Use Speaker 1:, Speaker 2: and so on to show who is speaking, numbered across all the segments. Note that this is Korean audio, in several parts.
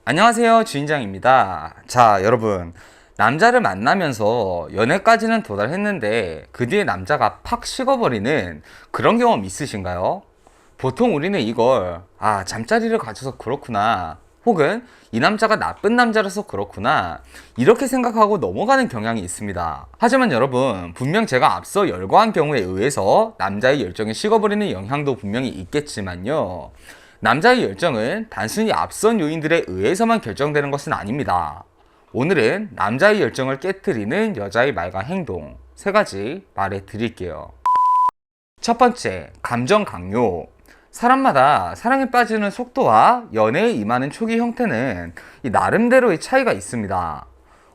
Speaker 1: 안녕하세요, 주인장입니다. 자, 여러분. 남자를 만나면서 연애까지는 도달했는데 그 뒤에 남자가 팍 식어버리는 그런 경험 있으신가요? 보통 우리는 이걸 잠자리를 가져서 그렇구나, 혹은 이 남자가 나쁜 남자라서 그렇구나, 이렇게 생각하고 넘어가는 경향이 있습니다. 하지만 여러분, 분명 제가 앞서 열거한 경우에 의해서 남자의 열정이 식어버리는 영향도 분명히 있겠지만요, 남자의 열정은 단순히 앞선 요인들에 의해서만 결정되는 것은 아닙니다. 오늘은 남자의 열정을 깨트리는 여자의 말과 행동 3가지 말해 드릴게요. 첫 번째, 감정 강요. 사람마다 사랑에 빠지는 속도와 연애에 임하는 초기 형태는 나름대로의 차이가 있습니다.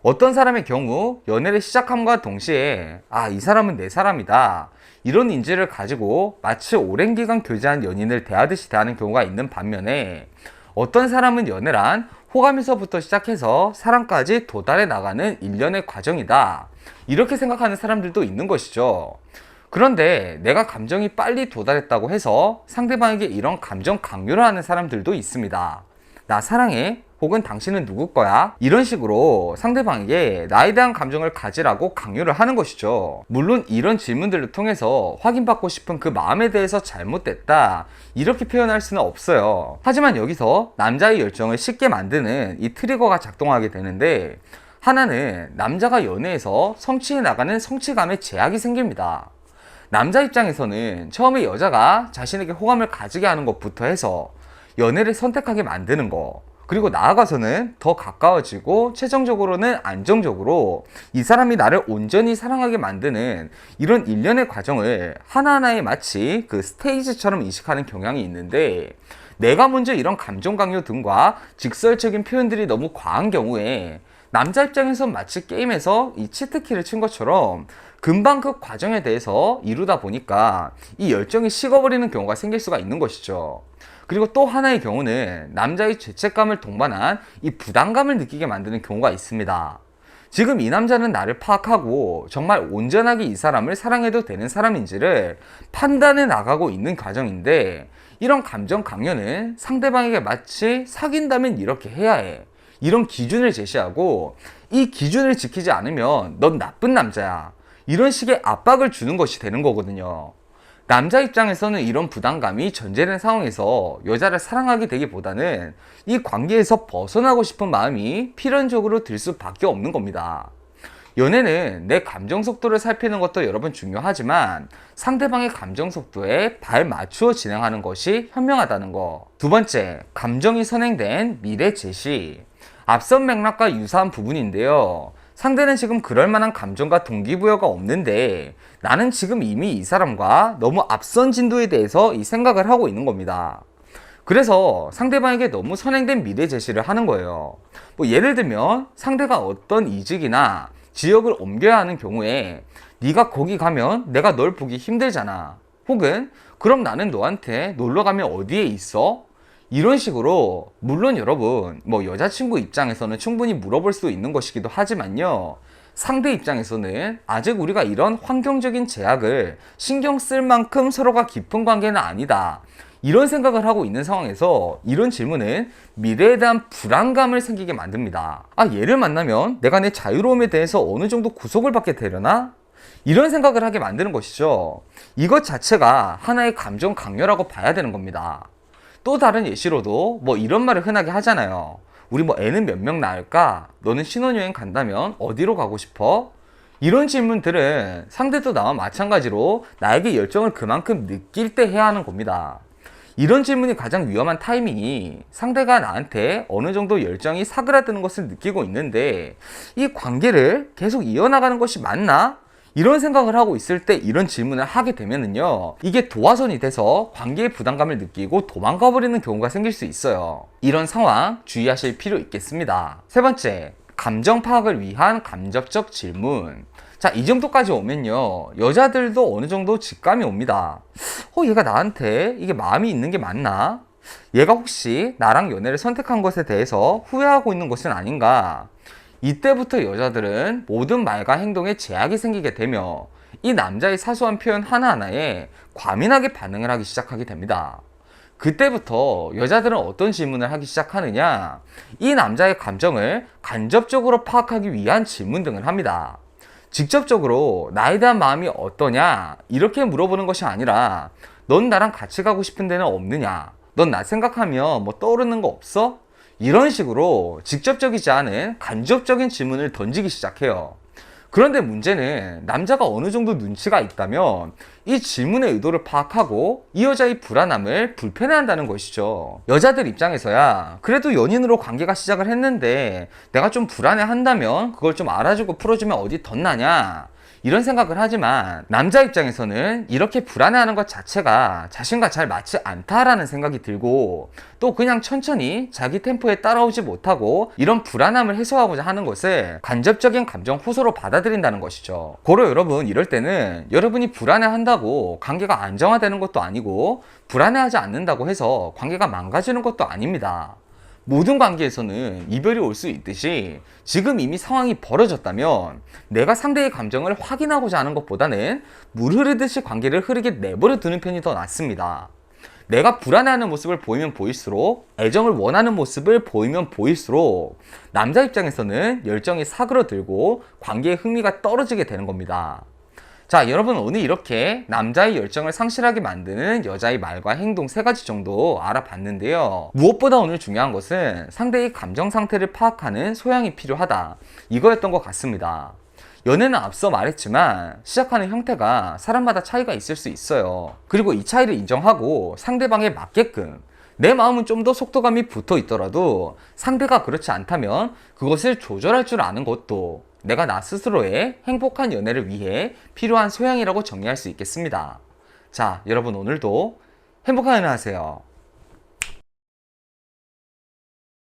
Speaker 1: 어떤 사람의 경우 연애를 시작함과 동시에 이 사람은 내 사람이다, 이런 인지를 가지고 마치 오랜 기간 교제한 연인을 대하듯이 대하는 경우가 있는 반면에, 어떤 사람은 연애란 호감에서부터 시작해서 사랑까지 도달해 나가는 일련의 과정이다, 이렇게 생각하는 사람들도 있는 것이죠. 그런데 내가 감정이 빨리 도달했다고 해서 상대방에게 이런 감정 강요를 하는 사람들도 있습니다. 나 사랑해? 혹은 당신은 누구 거야? 이런 식으로 상대방에게 나에 대한 감정을 가지라고 강요를 하는 것이죠. 물론 이런 질문들을 통해서 확인받고 싶은 그 마음에 대해서 잘못됐다, 이렇게 표현할 수는 없어요. 하지만 여기서 남자의 열정을 쉽게 만드는 이 트리거가 작동하게 되는데, 하나는 남자가 연애에서 성취해 나가는 성취감에 제약이 생깁니다. 남자 입장에서는 처음에 여자가 자신에게 호감을 가지게 하는 것부터 해서 연애를 선택하게 만드는 거, 그리고 나아가서는 더 가까워지고 최종적으로는 안정적으로 이 사람이 나를 온전히 사랑하게 만드는 이런 일련의 과정을 하나하나에 마치 그 스테이지처럼 인식하는 경향이 있는데, 내가 먼저 이런 감정 강요 등과 직설적인 표현들이 너무 과한 경우에 남자 입장에선 마치 게임에서 이 치트키를 친 것처럼 금방 그 과정에 대해서 이루다 보니까 이 열정이 식어버리는 경우가 생길 수가 있는 것이죠. 그리고 또 하나의 경우는 남자의 죄책감을 동반한 이 부담감을 느끼게 만드는 경우가 있습니다. 지금 이 남자는 나를 파악하고 정말 온전하게 이 사람을 사랑해도 되는 사람인지를 판단해 나가고 있는 과정인데, 이런 감정 강요는 상대방에게 마치 사귄다면 이렇게 해야 해, 이런 기준을 제시하고 이 기준을 지키지 않으면 넌 나쁜 남자야, 이런 식의 압박을 주는 것이 되는 거거든요. 남자 입장에서는 이런 부담감이 전제된 상황에서 여자를 사랑하게 되기보다는 이 관계에서 벗어나고 싶은 마음이 필연적으로 들 수밖에 없는 겁니다. 연애는 내 감정 속도를 살피는 것도 여러분 중요하지만 상대방의 감정 속도에 발 맞추어 진행하는 것이 현명하다는 거. 두 번째, 감정이 선행된 미래 제시. 앞선 맥락과 유사한 부분인데요, 상대는 지금 그럴 만한 감정과 동기부여가 없는데 나는 지금 이미 이 사람과 너무 앞선 진도에 대해서 이 생각을 하고 있는 겁니다. 그래서 상대방에게 너무 선행된 미래 제시를 하는 거예요. 예를 들면 상대가 어떤 이직이나 지역을 옮겨야 하는 경우에 네가 거기 가면 내가 널 보기 힘들잖아, 혹은 그럼 나는 너한테 놀러 가면 어디에 있어? 이런 식으로, 물론 여러분 여자친구 입장에서는 충분히 물어볼 수 있는 것이기도 하지만요, 상대 입장에서는 아직 우리가 이런 환경적인 제약을 신경 쓸 만큼 서로가 깊은 관계는 아니다, 이런 생각을 하고 있는 상황에서 이런 질문은 미래에 대한 불안감을 생기게 만듭니다. 얘를 만나면 내가 내 자유로움에 대해서 어느 정도 구속을 받게 되려나? 이런 생각을 하게 만드는 것이죠. 이것 자체가 하나의 감정 강요라고 봐야 되는 겁니다. 또 다른 예시로도 이런 말을 흔하게 하잖아요. 우리 애는 몇 명 낳을까? 너는 신혼여행 간다면 어디로 가고 싶어? 이런 질문들은 상대도 나와 마찬가지로 나에게 열정을 그만큼 느낄 때 해야 하는 겁니다. 이런 질문이 가장 위험한 타이밍이 상대가 나한테 어느 정도 열정이 사그라드는 것을 느끼고 있는데 이 관계를 계속 이어나가는 것이 맞나? 이런 생각을 하고 있을 때 이런 질문을 하게 되면은요, 이게 도화선이 돼서 관계의 부담감을 느끼고 도망가 버리는 경우가 생길 수 있어요. 이런 상황 주의하실 필요 있겠습니다. 세 번째, 감정 파악을 위한 간접적 질문. 자, 이 정도까지 오면요, 여자들도 어느 정도 직감이 옵니다. 얘가 나한테 이게 마음이 있는 게 맞나? 얘가 혹시 나랑 연애를 선택한 것에 대해서 후회하고 있는 것은 아닌가? 이때부터 여자들은 모든 말과 행동에 제약이 생기게 되며 이 남자의 사소한 표현 하나하나에 과민하게 반응을 하기 시작하게 됩니다. 그때부터 여자들은 어떤 질문을 하기 시작하느냐, 이 남자의 감정을 간접적으로 파악하기 위한 질문 등을 합니다. 직접적으로 나에 대한 마음이 어떠냐 이렇게 물어보는 것이 아니라, 넌 나랑 같이 가고 싶은 데는 없느냐, 넌 나 생각하면 뭐 떠오르는 거 없어? 이런 식으로 직접적이지 않은 간접적인 질문을 던지기 시작해요. 그런데 문제는 남자가 어느 정도 눈치가 있다면 이 질문의 의도를 파악하고 이 여자의 불안함을 불편해한다는 것이죠. 여자들 입장에서야 그래도 연인으로 관계가 시작을 했는데 내가 좀 불안해한다면 그걸 좀 알아주고 풀어주면 어디 덧나냐, 이런 생각을 하지만, 남자 입장에서는 이렇게 불안해하는 것 자체가 자신과 잘 맞지 않다라는 생각이 들고, 또 그냥 천천히 자기 템포에 따라오지 못하고 이런 불안함을 해소하고자 하는 것을 간접적인 감정 호소로 받아들인다는 것이죠. 고로 여러분, 이럴 때는 여러분이 불안해한다고 관계가 안정화되는 것도 아니고, 불안해하지 않는다고 해서 관계가 망가지는 것도 아닙니다. 모든 관계에서는 이별이 올 수 있듯이 지금 이미 상황이 벌어졌다면 내가 상대의 감정을 확인하고자 하는 것보다는 물 흐르듯이 관계를 흐르게 내버려 두는 편이 더 낫습니다. 내가 불안해하는 모습을 보이면 보일수록, 애정을 원하는 모습을 보이면 보일수록 남자 입장에서는 열정이 사그러들고 관계의 흥미가 떨어지게 되는 겁니다. 자, 여러분, 오늘 이렇게 남자의 열정을 상실하게 만드는 여자의 말과 행동 3가지 정도 알아봤는데요. 무엇보다 오늘 중요한 것은 상대의 감정 상태를 파악하는 소양이 필요하다, 이거였던 것 같습니다. 연애는 앞서 말했지만 시작하는 형태가 사람마다 차이가 있을 수 있어요. 그리고 이 차이를 인정하고 상대방에 맞게끔, 내 마음은 좀 더 속도감이 붙어 있더라도 상대가 그렇지 않다면 그것을 조절할 줄 아는 것도 내가 나 스스로의 행복한 연애를 위해 필요한 소양이라고 정리할 수 있겠습니다. 자, 여러분, 오늘도 행복한 연애 하세요.